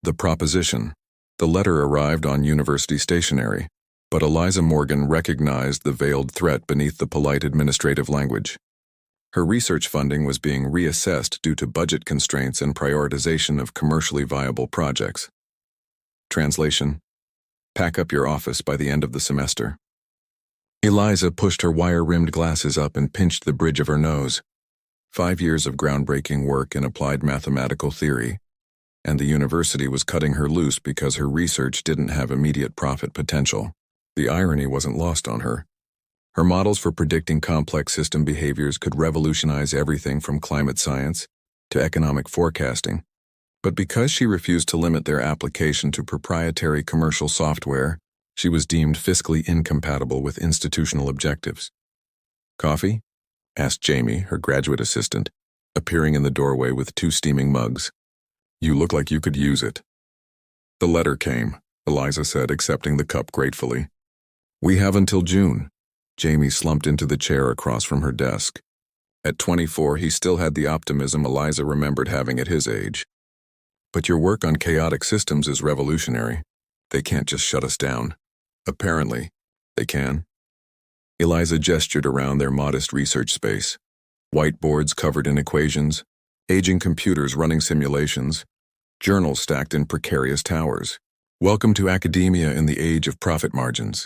The proposition. The letter arrived on university stationery, but Eliza Morgan recognized the veiled threat beneath the polite administrative language. Her research funding was being reassessed due to budget constraints and prioritization of commercially viable projects. Translation: pack up your office by the end of the semester. Eliza pushed her wire-rimmed glasses up and pinched the bridge of her nose. 5 years of groundbreaking work in applied mathematical theory, and the university was cutting her loose because her research didn't have immediate profit potential. The irony wasn't lost on her. Her models for predicting complex system behaviors could revolutionize everything from climate science to economic forecasting. But because she refused to limit their application to proprietary commercial software, she was deemed fiscally incompatible with institutional objectives. "Coffee?" asked Jamie, her graduate assistant, appearing in the doorway with 2 steaming mugs. "You look like you could use it." "The letter came," Eliza said, accepting the cup gratefully. "We have until June." Jamie slumped into the chair across from her desk. At 24, he still had the optimism Eliza remembered having at his age. "But your work on chaotic systems is revolutionary. They can't just shut us down." "Apparently, they can." Eliza gestured around their modest research space. Whiteboards covered in equations, aging computers running simulations, journals stacked in precarious towers. Welcome to academia in the age of profit margins.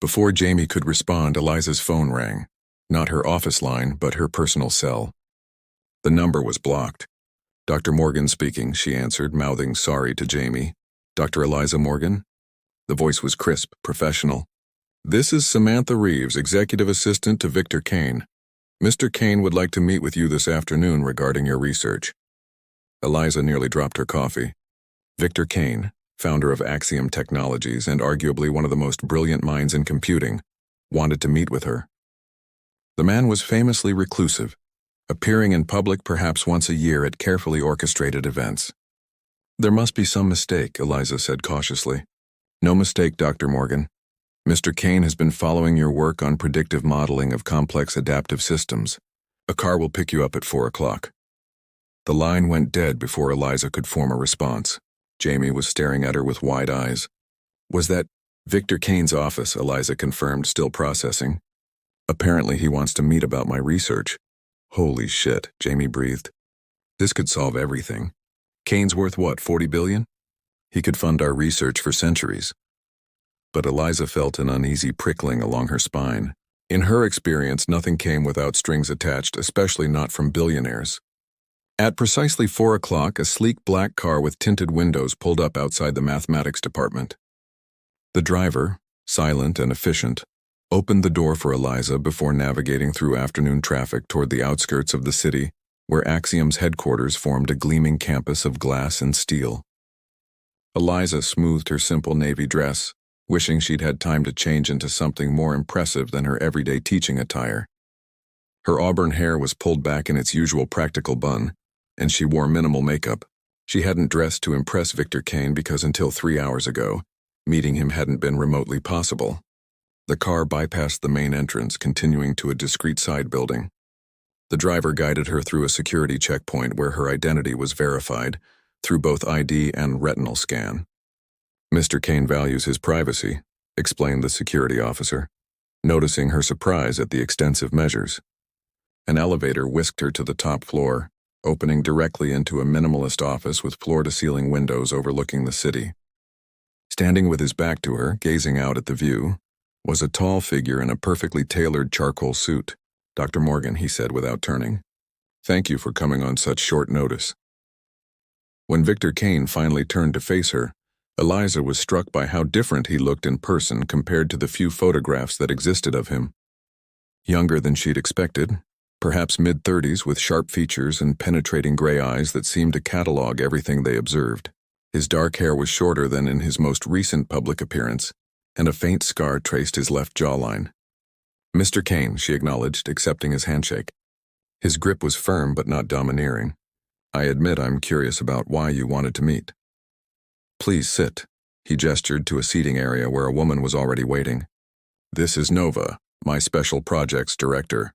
Before Jamie could respond, Eliza's phone rang. Not her office line, but her personal cell. The number was blocked. "Dr. Morgan speaking," she answered, mouthing sorry to Jamie. "Dr. Eliza Morgan?" The voice was crisp, professional. "This is Samantha Reeves, executive assistant to Victor Kane. Mr. Kane would like to meet with you this afternoon regarding your research." Eliza nearly dropped her coffee. Victor Kane, founder of Axiom Technologies and arguably one of the most brilliant minds in computing, wanted to meet with her. The man was famously reclusive, appearing in public perhaps once a year at carefully orchestrated events. "There must be some mistake," Eliza said cautiously. "No mistake, Dr. Morgan. Mr. Kane has been following your work on predictive modeling of complex adaptive systems. A car will pick you up at 4 o'clock. The line went dead before Eliza could form a response. Jamie was staring at her with wide eyes. "Was that Victor Kane's office?" Eliza confirmed, still processing. "Apparently he wants to meet about my research." "Holy shit," Jamie breathed. "This could solve everything. Kane's worth what, 40 billion? He could fund our research for centuries." But Eliza felt an uneasy prickling along her spine. In her experience, nothing came without strings attached, especially not from billionaires. At precisely 4 o'clock, a sleek black car with tinted windows pulled up outside the mathematics department. The driver, silent and efficient, opened the door for Eliza before navigating through afternoon traffic toward the outskirts of the city, where Axiom's headquarters formed a gleaming campus of glass and steel. Eliza smoothed her simple navy dress, wishing she'd had time to change into something more impressive than her everyday teaching attire. Her auburn hair was pulled back in its usual practical bun, and she wore minimal makeup. She hadn't dressed to impress Victor Kane because until 3 hours ago, meeting him hadn't been remotely possible. The car bypassed the main entrance, continuing to a discreet side building. The driver guided her through a security checkpoint where her identity was verified through both ID and retinal scan. "Mr. Kane values his privacy," explained the security officer, noticing her surprise at the extensive measures. An elevator whisked her to the top floor, opening directly into a minimalist office with floor-to-ceiling windows overlooking the city. Standing with his back to her, gazing out at the view, was a tall figure in a perfectly tailored charcoal suit. "Dr. Morgan," he said without turning. "Thank you for coming on such short notice." When Victor Kane finally turned to face her, Eliza was struck by how different he looked in person compared to the few photographs that existed of him. Younger than she'd expected, perhaps mid-30s with sharp features and penetrating gray eyes that seemed to catalog everything they observed. His dark hair was shorter than in his most recent public appearance, and a faint scar traced his left jawline. "Mr. Kane," she acknowledged, accepting his handshake. His grip was firm but not domineering. "I admit I'm curious about why you wanted to meet." "Please sit." He gestured to a seating area where a woman was already waiting. "This is Nova, my special projects director."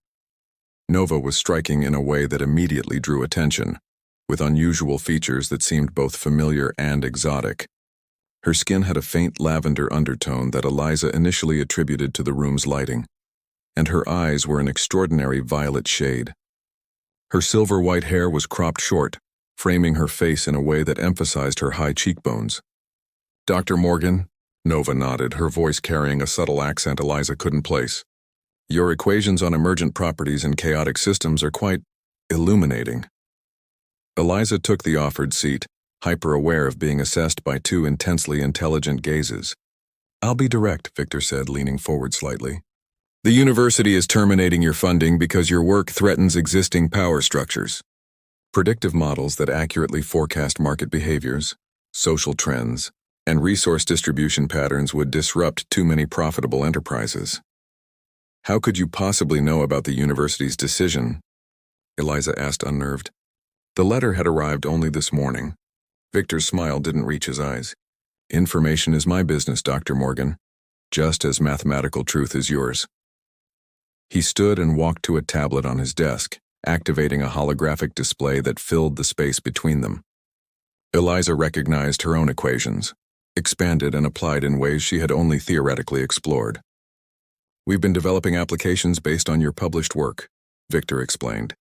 Nova was striking in a way that immediately drew attention. with unusual features that seemed both familiar and exotic. Her skin had a faint lavender undertone that Eliza initially attributed to the room's lighting, and her eyes were an extraordinary violet shade. Her silver-white hair was cropped short, framing her face in a way that emphasized her high cheekbones. "Dr. Morgan," Nova nodded, her voice carrying a subtle accent Eliza couldn't place. "Your equations on emergent properties in chaotic systems are quite illuminating." Eliza took the offered seat, hyper-aware of being assessed by two intensely intelligent gazes. "I'll be direct," Victor said, leaning forward slightly. "The university is terminating your funding because your work threatens existing power structures. Predictive models that accurately forecast market behaviors, social trends, and resource distribution patterns would disrupt too many profitable enterprises." "How could you possibly know about the university's decision?" Eliza asked, unnerved. The letter had arrived only this morning. Victor's smile didn't reach his eyes. "Information is my business, Dr. Morgan, just as mathematical truth is yours." He stood and walked to a tablet on his desk, activating a holographic display that filled the space between them. Eliza recognized her own equations, expanded and applied in ways she had only theoretically explored. "We've been developing applications based on your published work," Victor explained.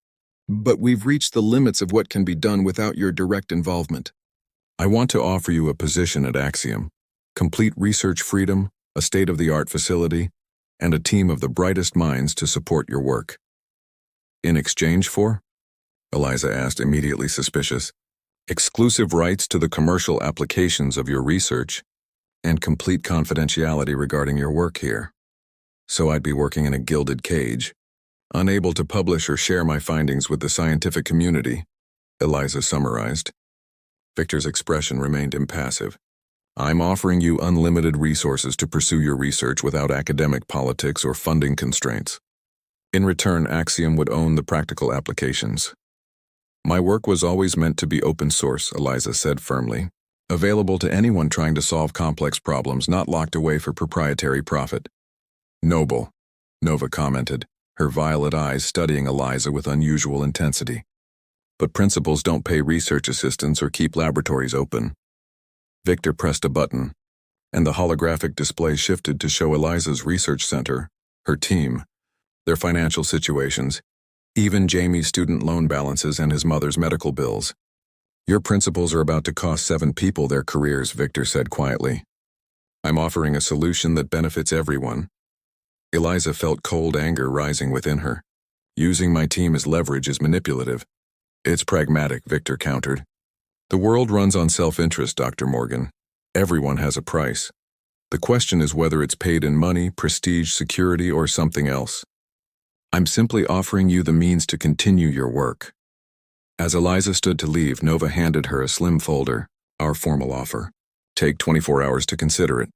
"But we've reached the limits of what can be done without your direct involvement. I want to offer you a position at Axiom, complete research freedom, a state-of-the-art facility, and a team of the brightest minds to support your work." "In exchange for?" Eliza asked, immediately suspicious. "Exclusive rights to the commercial applications of your research, and complete confidentiality regarding your work here. So I'd be working in a gilded cage, unable to publish or share my findings with the scientific community," Eliza summarized. Victor's expression remained impassive. "I'm offering you unlimited resources to pursue your research without academic politics or funding constraints. In return, Axiom would own the practical applications." "My work was always meant to be open source," Eliza said firmly, "available to anyone trying to solve complex problems, not locked away for proprietary profit." "Noble," Nova commented, her violet eyes studying Eliza with unusual intensity. "But principals don't pay research assistants or keep laboratories open." Victor pressed a button, and the holographic display shifted to show Eliza's research center, her team, their financial situations, even Jamie's student loan balances and his mother's medical bills. "Your principles are about to cost 7 people their careers," Victor said quietly. "I'm offering a solution that benefits everyone." Eliza felt cold anger rising within her. "Using my team as leverage is manipulative." "It's pragmatic," Victor countered. "The world runs on self-interest, Dr. Morgan. Everyone has a price. The question is whether it's paid in money, prestige, security, or something else. I'm simply offering you the means to continue your work." As Eliza stood to leave, Nova handed her a slim folder, "Our formal offer. Take 24 hours to consider it."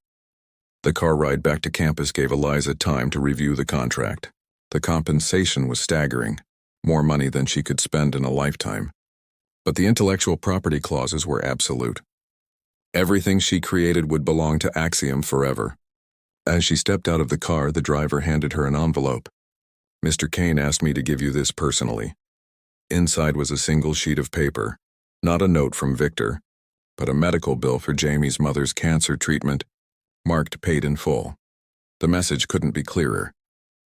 The car ride back to campus gave Eliza time to review the contract. The compensation was staggering, more money than she could spend in a lifetime. But the intellectual property clauses were absolute. Everything she created would belong to Axiom forever. As she stepped out of the car, the driver handed her an envelope. "Mr. Kane asked me to give you this personally." Inside was a single sheet of paper, not a note from Victor, but a medical bill for Jamie's mother's cancer treatment, marked paid in full. The message couldn't be clearer.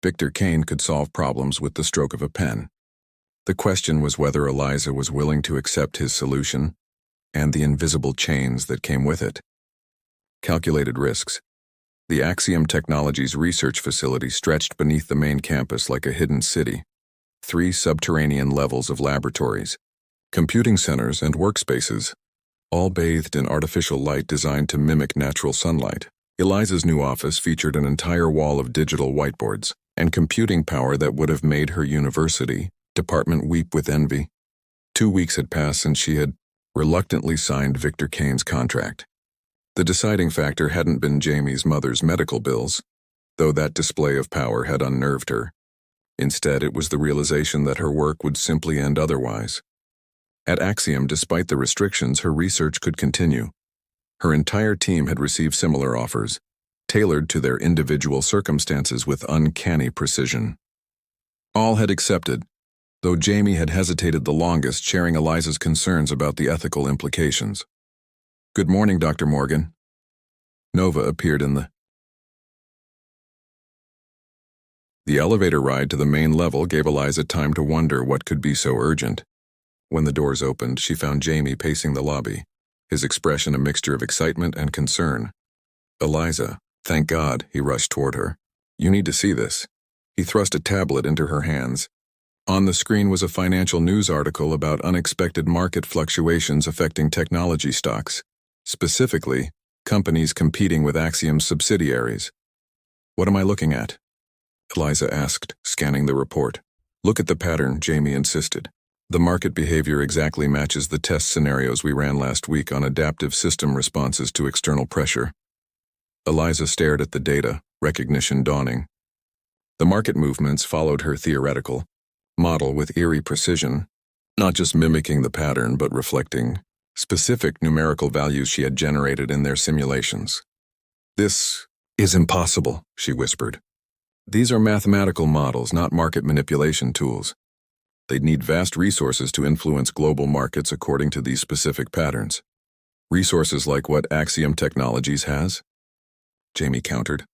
Victor Kane could solve problems with the stroke of a pen. The question was whether Eliza was willing to accept his solution and the invisible chains that came with it. Calculated risks. The Axiom Technologies research facility stretched beneath the main campus like a hidden city. 3 subterranean levels of laboratories, computing centers, and workspaces, all bathed in artificial light designed to mimic natural sunlight. Eliza's new office featured an entire wall of digital whiteboards and computing power that would have made her university department weep with envy. 2 weeks had passed since she had reluctantly signed Victor Kane's contract. The deciding factor hadn't been Jamie's mother's medical bills, though that display of power had unnerved her. Instead, it was the realization that her work would simply end otherwise. At Axiom, despite the restrictions, her research could continue. Her entire team had received similar offers, tailored to their individual circumstances with uncanny precision. All had accepted. though Jamie had hesitated the longest, sharing Eliza's concerns about the ethical implications. "Good morning, Dr. Morgan." Nova appeared in The elevator ride to the main level gave Eliza time to wonder what could be so urgent. When the doors opened, she found Jamie pacing the lobby, his expression a mixture of excitement and concern. "Eliza, thank God," he rushed toward her. "You need to see this." He thrust a tablet into her hands. On the screen was a financial news article about unexpected market fluctuations affecting technology stocks, specifically, companies competing with Axiom's subsidiaries. "What am I looking at?" Eliza asked, scanning the report. "Look at the pattern," Jamie insisted. "The market behavior exactly matches the test scenarios we ran last week on adaptive system responses to external pressure." Eliza stared at the data, recognition dawning. The market movements followed her theoretical model with eerie precision, not just mimicking the pattern but reflecting specific numerical values she had generated in their simulations. "This is impossible," she whispered. "These are mathematical models, not market manipulation tools. They'd need vast resources to influence global markets according to these specific patterns. Resources like what Axiom Technologies has?" Jamie countered.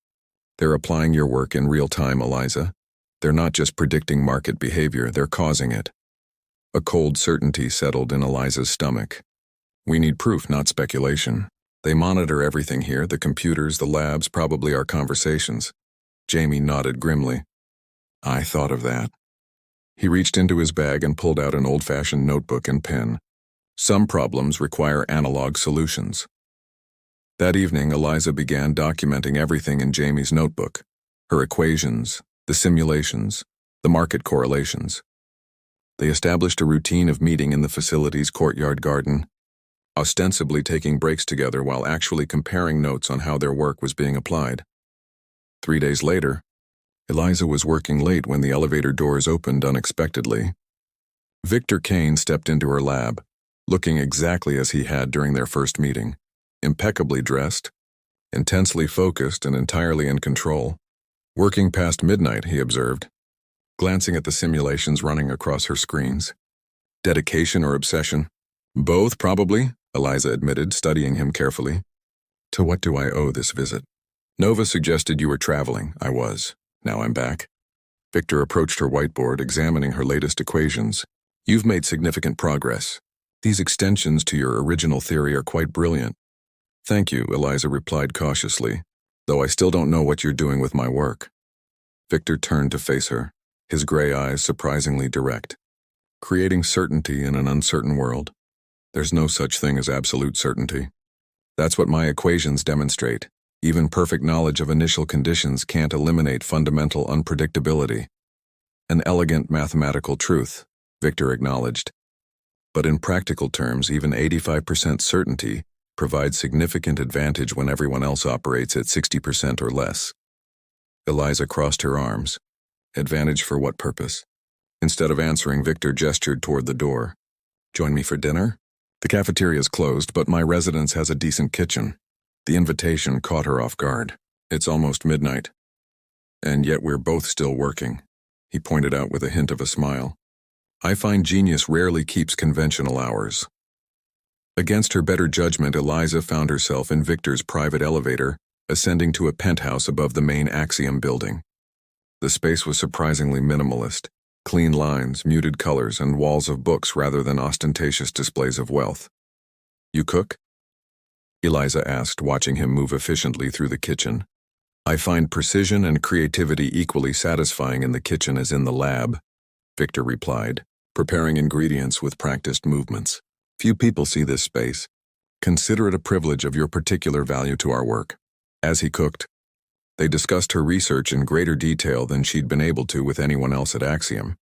"They're applying your work in real time, Eliza. They're not just predicting market behavior, they're causing it." A cold certainty settled in Eliza's stomach. "We need proof, not speculation. They monitor everything here, the computers, the labs, probably our conversations." Jamie nodded grimly. "I thought of that." He reached into his bag and pulled out an old-fashioned notebook and pen. Some problems require analog solutions. That evening, Eliza began documenting everything in Jamie's notebook: her equations, the simulations, the market correlations. They established a routine of meeting in the facility's courtyard garden, ostensibly taking breaks together while actually comparing notes on how their work was being applied. 3 days later, Eliza was working late when the elevator doors opened unexpectedly. Victor Kane stepped into her lab, looking exactly as he had during their first meeting, impeccably dressed, intensely focused and entirely in control. "Working past midnight," he observed, glancing at the simulations running across her screens. "Dedication or obsession?" "Both, probably," Eliza admitted, studying him carefully. "To what do I owe this visit?" "Nova suggested you were traveling. I was. Now I'm back." Victor approached her whiteboard, examining her latest equations. "You've made significant progress. These extensions to your original theory are quite brilliant." "Thank you," Eliza replied cautiously, "though I still don't know what you're doing with my work." Victor turned to face her, his gray eyes surprisingly direct. "Creating certainty in an uncertain world. There's no such thing as absolute certainty. That's what my equations demonstrate. Even perfect knowledge of initial conditions can't eliminate fundamental unpredictability." "An elegant mathematical truth," Victor acknowledged. "But in practical terms, even 85% certainty provides significant advantage when everyone else operates at 60% or less." Eliza crossed her arms. "Advantage for what purpose?" Instead of answering, Victor gestured toward the door. "Join me for dinner? The cafeteria's closed, but my residence has a decent kitchen." The invitation caught her off guard. "It's almost midnight. And yet we're both still working," he pointed out with a hint of a smile. "I find genius rarely keeps conventional hours." Against her better judgment, Eliza found herself in Victor's private elevator, ascending to a penthouse above the main Axiom building. The space was surprisingly minimalist: clean lines, muted colors, and walls of books rather than ostentatious displays of wealth. "You cook?" Eliza asked, watching him move efficiently through the kitchen. "I find precision and creativity equally satisfying in the kitchen as in the lab," Victor replied, preparing ingredients with practiced movements. "Few people see this space. Consider it a privilege of your particular value to our work." As he cooked, they discussed her research in greater detail than she'd been able to with anyone else at Axiom.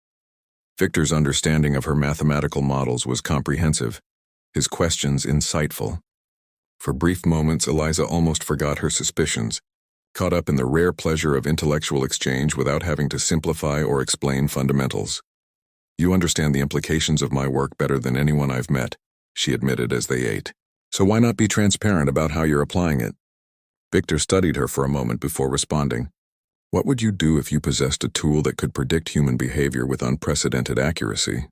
Victor's understanding of her mathematical models was comprehensive, his questions insightful. For brief moments, Eliza almost forgot her suspicions, caught up in the rare pleasure of intellectual exchange without having to simplify or explain fundamentals. "You understand the implications of my work better than anyone I've met," she admitted as they ate. "So why not be transparent about how you're applying it?" Victor studied her for a moment before responding. What would you do if you possessed a tool that could predict human behavior with unprecedented accuracy?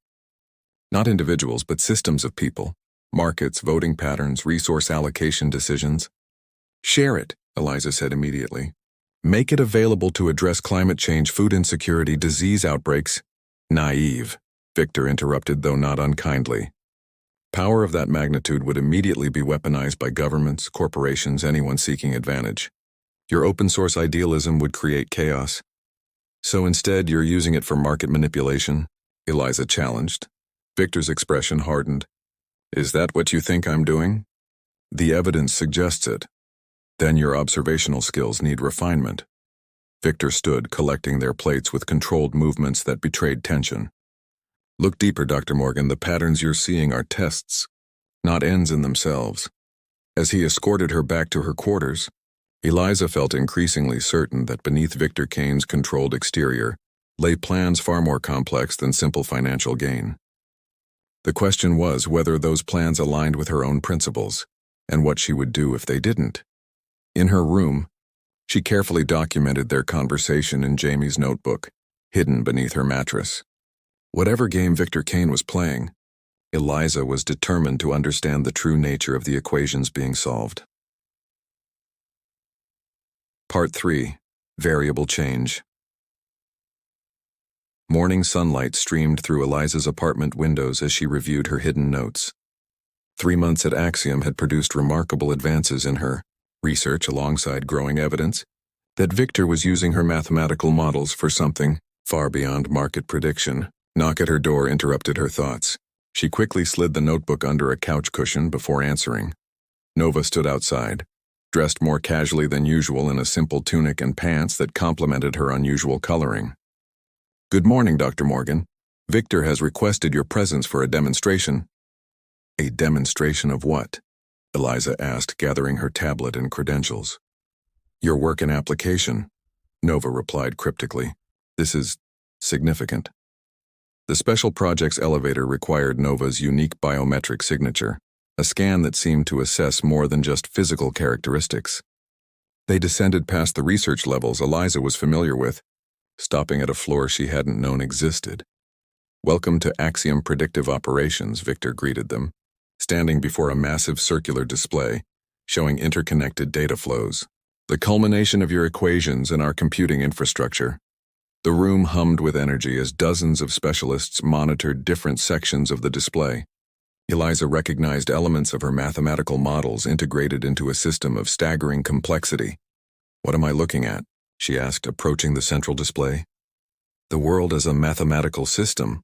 Not individuals, but systems of people, markets, voting patterns, resource allocation decisions. Share it, Eliza said immediately. Make it available to address climate change, food insecurity, disease outbreaks. Naive, Victor interrupted, though not unkindly. Power of that magnitude would immediately be weaponized by governments, corporations, anyone seeking advantage. Your open-source idealism would create chaos. So instead, you're using it for market manipulation? Eliza challenged. Victor's expression hardened. Is that what you think I'm doing? The evidence suggests it. Then your observational skills need refinement. Victor stood, collecting their plates with controlled movements that betrayed tension. Look deeper, Dr. Morgan. The patterns you're seeing are tests, not ends in themselves. As he escorted her back to her quarters, Eliza felt increasingly certain that beneath Victor Kane's controlled exterior lay plans far more complex than simple financial gain. The question was whether those plans aligned with her own principles, and what she would do if they didn't. In her room, she carefully documented their conversation in Jamie's notebook, hidden beneath her mattress. Whatever game Victor Kane was playing, Eliza was determined to understand the true nature of the equations being solved. Part 3. Variable Change. Morning sunlight streamed through Eliza's apartment windows as she reviewed her hidden notes. 3 months at Axiom had produced remarkable advances in her research alongside growing evidence that Victor was using her mathematical models for something far beyond market prediction. Knock at her door interrupted her thoughts. She quickly slid the notebook under a couch cushion before answering. Nova stood outside, dressed more casually than usual in a simple tunic and pants that complemented her unusual coloring. Good morning, Dr. Morgan. Victor has requested your presence for a demonstration. A demonstration of what? Eliza asked, gathering her tablet and credentials. Your work and application, Nova replied cryptically. This is significant. The special projects elevator required Nova's unique biometric signature, a scan that seemed to assess more than just physical characteristics. They descended past the research levels Eliza was familiar with, stopping at a floor she hadn't known existed. Welcome to Axiom Predictive Operations, Victor greeted them, standing before a massive circular display, showing interconnected data flows. The culmination of your equations and our computing infrastructure. The room hummed with energy as dozens of specialists monitored different sections of the display. Eliza recognized elements of her mathematical models integrated into a system of staggering complexity. What am I looking at? She asked, approaching the central display. The world as a mathematical system,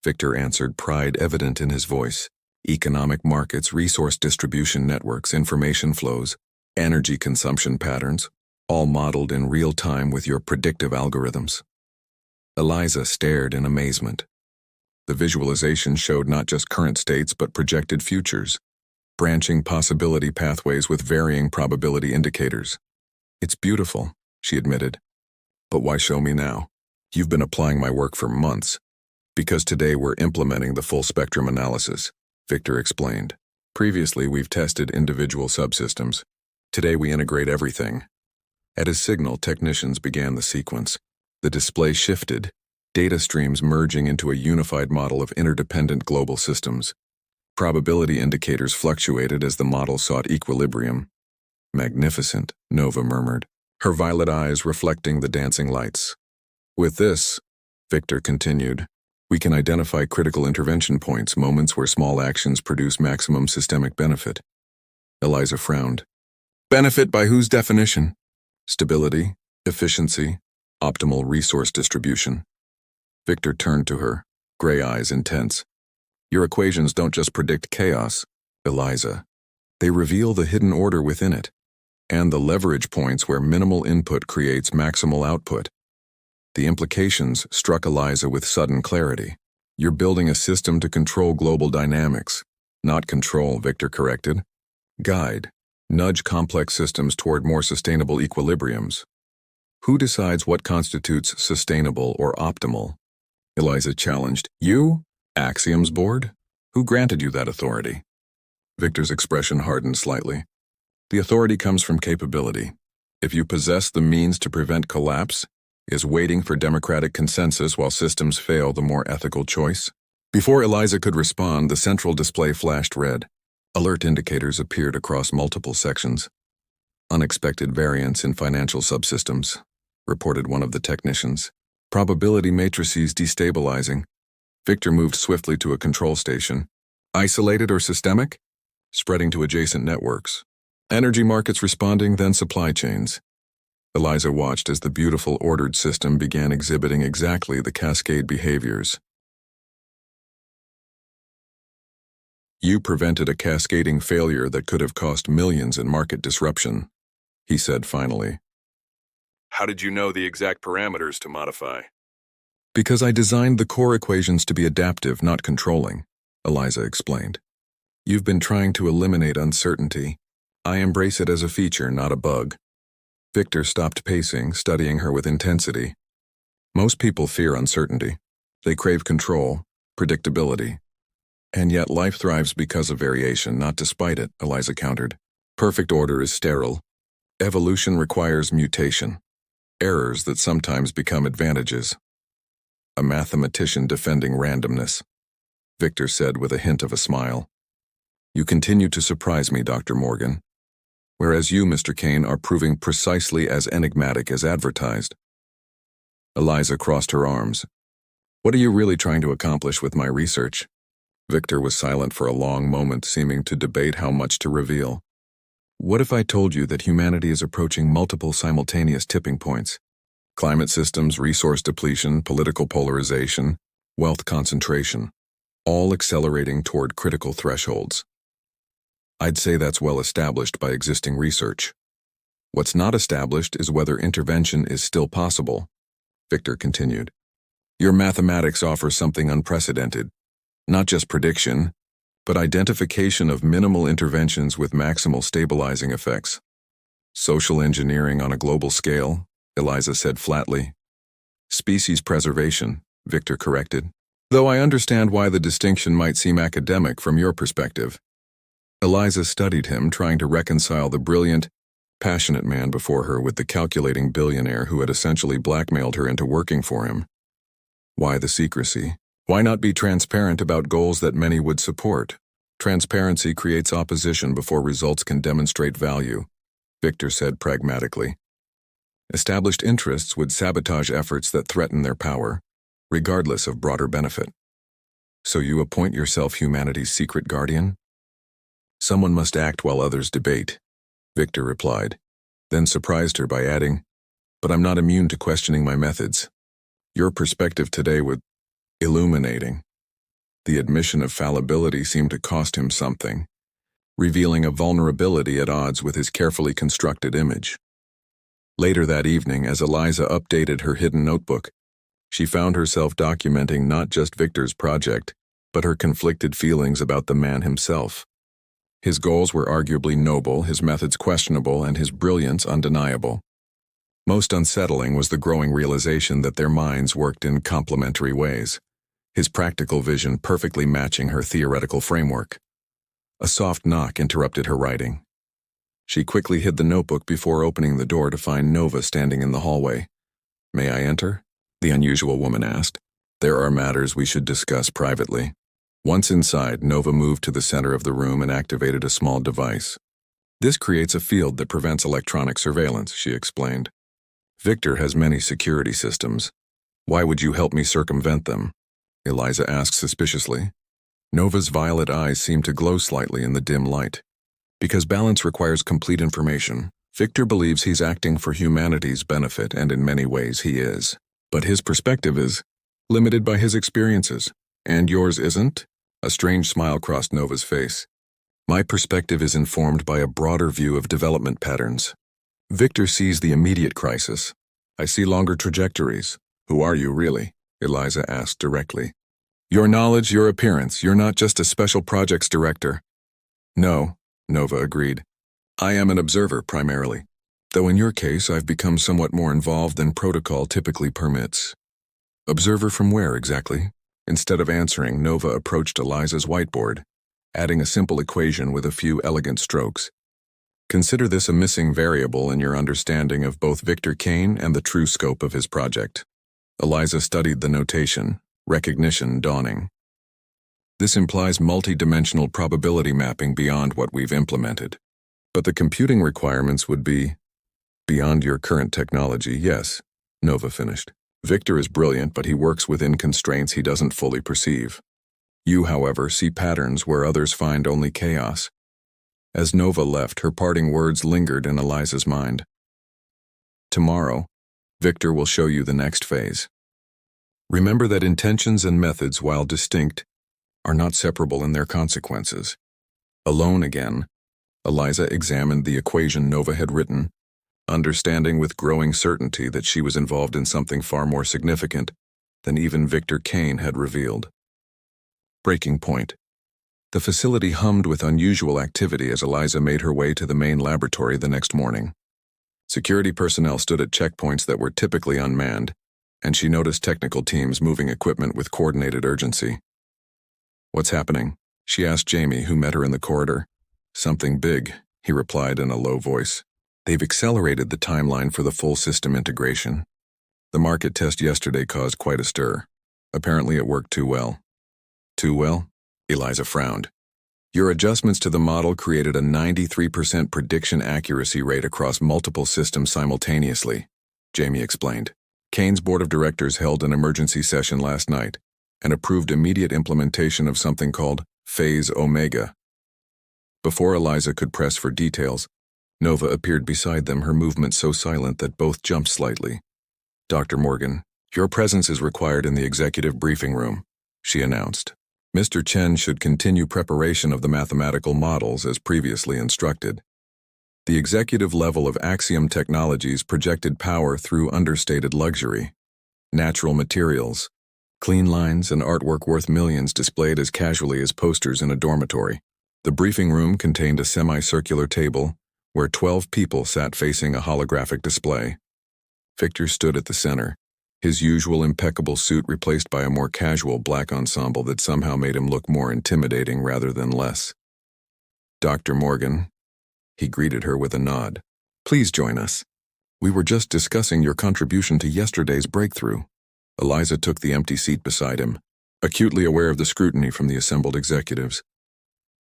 Victor answered, pride evident in his voice. Economic markets, resource distribution networks, information flows, energy consumption patterns, all modeled in real time with your predictive algorithms. Eliza stared in amazement. The visualization showed not just current states but projected futures, branching possibility pathways with varying probability indicators. It's beautiful, she admitted. But why show me now? You've been applying my work for months. Because today we're implementing the full spectrum analysis, Victor explained. Previously, we've tested individual subsystems. Today we integrate everything. At his signal, technicians began the sequence. The display shifted, data streams merging into a unified model of interdependent global systems. Probability indicators fluctuated as the model sought equilibrium. Magnificent, Nova murmured, her violet eyes reflecting the dancing lights. With this, Victor continued, we can identify critical intervention points, moments where small actions produce maximum systemic benefit. Eliza frowned. Benefit by whose definition? Stability, efficiency, optimal resource distribution. Victor turned to her, gray eyes intense. Your equations don't just predict chaos, Eliza. They reveal the hidden order within it, and the leverage points where minimal input creates maximal output. The implications struck Eliza with sudden clarity. You're building a system to control global dynamics. Not control, Victor corrected. Guide. Nudge complex systems toward more sustainable equilibriums. Who decides what constitutes sustainable or optimal? Eliza challenged. You? Axiom's board? Who granted you that authority? Victor's expression hardened slightly. The authority comes from capability. If you possess the means to prevent collapse, Is waiting for democratic consensus while systems fail the more ethical choice? Before Eliza could respond, the central display flashed red. Alert indicators appeared across multiple sections. Unexpected variance in financial subsystems, reported one of the technicians. Probability matrices destabilizing. Victor moved swiftly to a control station. Isolated or systemic? Spreading to adjacent networks. Energy markets responding, then supply chains. Eliza watched as the beautiful, ordered system began exhibiting exactly the cascade behaviors. You prevented a cascading failure that could have cost millions in market disruption, he said finally. How did you know the exact parameters to modify? Because I designed the core equations to be adaptive, not controlling, Eliza explained. You've been trying to eliminate uncertainty. I embrace it as a feature, not a bug. Victor stopped pacing, studying her with intensity. Most people fear uncertainty. They crave control, predictability. And yet life thrives because of variation, not despite it, Eliza countered. Perfect order is sterile. Evolution requires mutation. Errors that sometimes become advantages. A mathematician defending randomness, Victor said with a hint of a smile. You continue to surprise me, Dr. Morgan. Whereas you, Mr. Kane, are proving precisely as enigmatic as advertised. Eliza crossed her arms. What are you really trying to accomplish with my research? Victor was silent for a long moment, seeming to debate how much to reveal. What if I told you that humanity is approaching multiple simultaneous tipping points? Climate systems, resource depletion, political polarization, wealth concentration, all accelerating toward critical thresholds. I'd say that's well established by existing research. What's not established is whether intervention is still possible, Victor continued. Your mathematics offer something unprecedented, not just prediction, but identification of minimal interventions with maximal stabilizing effects. Social engineering on a global scale, Eliza said flatly. Species preservation, Victor corrected. Though I understand why the distinction might seem academic from your perspective. Eliza studied him, trying to reconcile the brilliant, passionate man before her with the calculating billionaire who had essentially blackmailed her into working for him. Why the secrecy? Why not be transparent about goals that many would support? Transparency creates opposition before results can demonstrate value, Victor said pragmatically. Established interests would sabotage efforts that threaten their power, regardless of broader benefit. So you appoint yourself humanity's secret guardian? Someone must act while others debate, Victor replied, then surprised her by adding, but I'm not immune to questioning my methods. Your perspective today would illuminating. The admission of fallibility seemed to cost him something, revealing a vulnerability at odds with his carefully constructed image. Later that evening, as Eliza updated her hidden notebook, she found herself documenting not just Victor's project, but her conflicted feelings about the man himself. His goals were arguably noble, his methods questionable, and his brilliance undeniable. Most unsettling was the growing realization that their minds worked in complementary ways, his practical vision perfectly matching her theoretical framework. A soft knock interrupted her writing. She quickly hid the notebook before opening the door to find Nova standing in the hallway. May I enter? The unusual woman asked. There are matters we should discuss privately. Once inside, Nova moved to the center of the room and activated a small device. This creates a field that prevents electronic surveillance, she explained. Victor has many security systems. Why would you help me circumvent them? Eliza asked suspiciously. Nova's violet eyes seemed to glow slightly in the dim light. Because balance requires complete information, Victor believes he's acting for humanity's benefit, and in many ways he is. But his perspective is limited by his experiences. And yours isn't? A strange smile crossed Nova's face. My perspective is informed by a broader view of development patterns. Victor sees the immediate crisis. I see longer trajectories. Who are you, really? Eliza asked directly. Your knowledge, your appearance. You're not just a special projects director. No, Nova agreed. I am an observer, primarily. Though in your case, I've become somewhat more involved than protocol typically permits. Observer from where, exactly? Instead of answering, Nova approached Eliza's whiteboard, adding a simple equation with a few elegant strokes. Consider this a missing variable in your understanding of both Victor Kane and the true scope of his project. Eliza studied the notation, recognition dawning. This implies multi-dimensional probability mapping beyond what we've implemented. But the computing requirements would be beyond your current technology, yes, Nova finished. Victor is brilliant, but he works within constraints he doesn't fully perceive. You, however, see patterns where others find only chaos. As Nova left, her parting words lingered in Eliza's mind. Tomorrow, Victor will show you the next phase. Remember that intentions and methods, while distinct, are not separable in their consequences. Alone again, Eliza examined the equation Nova had written, understanding with growing certainty that she was involved in something far more significant than even Victor Kane had revealed. Breaking point. The facility hummed with unusual activity as Eliza made her way to the main laboratory the next morning. Security personnel stood at checkpoints that were typically unmanned, and she noticed technical teams moving equipment with coordinated urgency. "What's happening?" she asked Jamie, who met her in the corridor. "Something big," he replied in a low voice. "They've accelerated the timeline for the full system integration. The market test yesterday caused quite a stir. Apparently it worked too well." "Too well?" Eliza frowned. "Your adjustments to the model created a 93% prediction accuracy rate across multiple systems simultaneously," Jamie explained. "Kane's board of directors held an emergency session last night and approved immediate implementation of something called Phase Omega." Before Eliza could press for details, Nova appeared beside them, her movement so silent that both jumped slightly. "Dr. Morgan, your presence is required in the executive briefing room," she announced. "Mr. Chen should continue preparation of the mathematical models as previously instructed. The executive level of Axiom Technologies projected power through understated luxury. Natural materials, clean lines, and artwork worth millions displayed as casually as posters in a dormitory. The briefing room contained a semicircular table where 12 people sat facing a holographic display. Victor stood at the center, his usual impeccable suit replaced by a more casual black ensemble that somehow made him look more intimidating rather than less. "Dr. Morgan," he greeted her with a nod. "Please join us. We were just discussing your contribution to yesterday's breakthrough." Eliza took the empty seat beside him, acutely aware of the scrutiny from the assembled executives.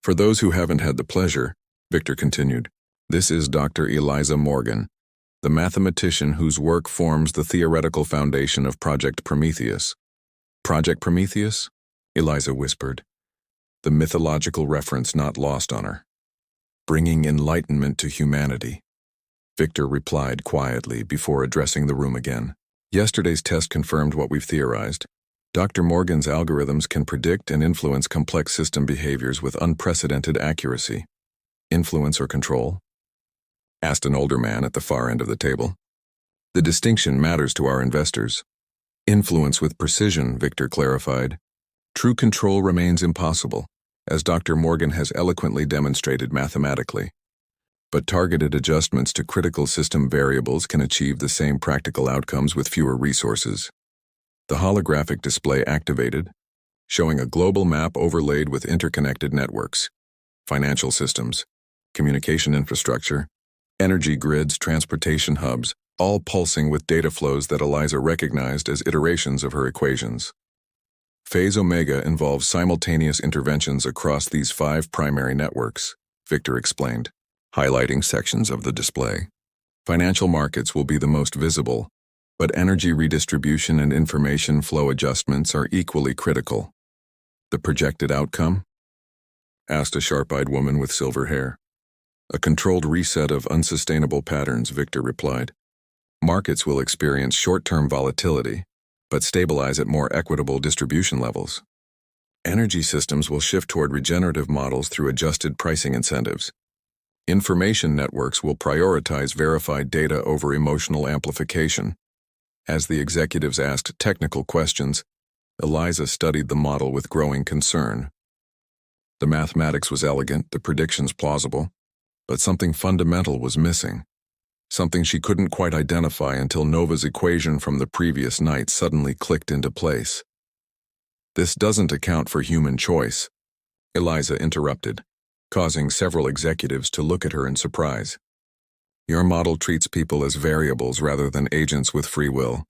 "For those who haven't had the pleasure," Victor continued, "this is Dr. Eliza Morgan, the mathematician whose work forms the theoretical foundation of Project Prometheus." "Project Prometheus?" Eliza whispered, the mythological reference not lost on her. "Bringing enlightenment to humanity," Victor replied quietly before addressing the room again. "Yesterday's test confirmed what we've theorized. Dr. Morgan's algorithms can predict and influence complex system behaviors with unprecedented accuracy." "Influence or control?" asked an older man at the far end of the table. "The distinction matters to our investors." "Influence with precision," Victor clarified. "True control remains impossible, as Dr. Morgan has eloquently demonstrated mathematically. But targeted adjustments to critical system variables can achieve the same practical outcomes with fewer resources." The holographic display activated, showing a global map overlaid with interconnected networks, financial systems, communication infrastructure, energy grids, transportation hubs, all pulsing with data flows that Eliza recognized as iterations of her equations. Phase Omega involves simultaneous interventions across these 5 primary networks, Victor explained, highlighting sections of the display. Financial markets will be the most visible, but energy redistribution and information flow adjustments are equally critical. "The projected outcome?" asked a sharp-eyed woman with silver hair. "A controlled reset of unsustainable patterns," Victor replied. "Markets will experience short-term volatility, but stabilize at more equitable distribution levels. Energy systems will shift toward regenerative models through adjusted pricing incentives. Information networks will prioritize verified data over emotional amplification." As the executives asked technical questions, Eliza studied the model with growing concern. The mathematics was elegant, the predictions plausible, but something fundamental was missing. Something she couldn't quite identify until Nova's equation from the previous night suddenly clicked into place. "This doesn't account for human choice," Eliza interrupted. causing several executives to look at her in surprise. Your model treats people as variables rather than agents with free will.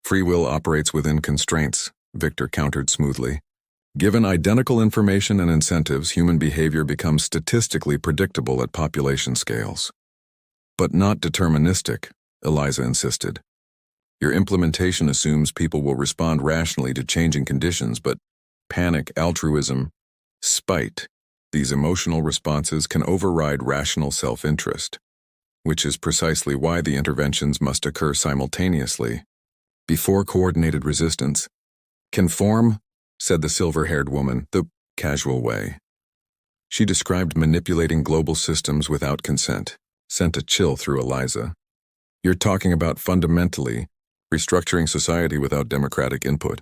Free will operates within constraints, Victor countered smoothly. Given identical information and incentives, human behavior becomes statistically predictable at population scales. But not deterministic, Eliza insisted. Your implementation assumes people will respond rationally to changing conditions, but panic, altruism, spite, these emotional responses can override rational self-interest, which is precisely why the interventions must occur simultaneously. Before coordinated resistance, conform, said the silver-haired woman, the casual way. She described manipulating global systems without consent, sent a chill through Eliza. You're talking about fundamentally restructuring society without democratic input.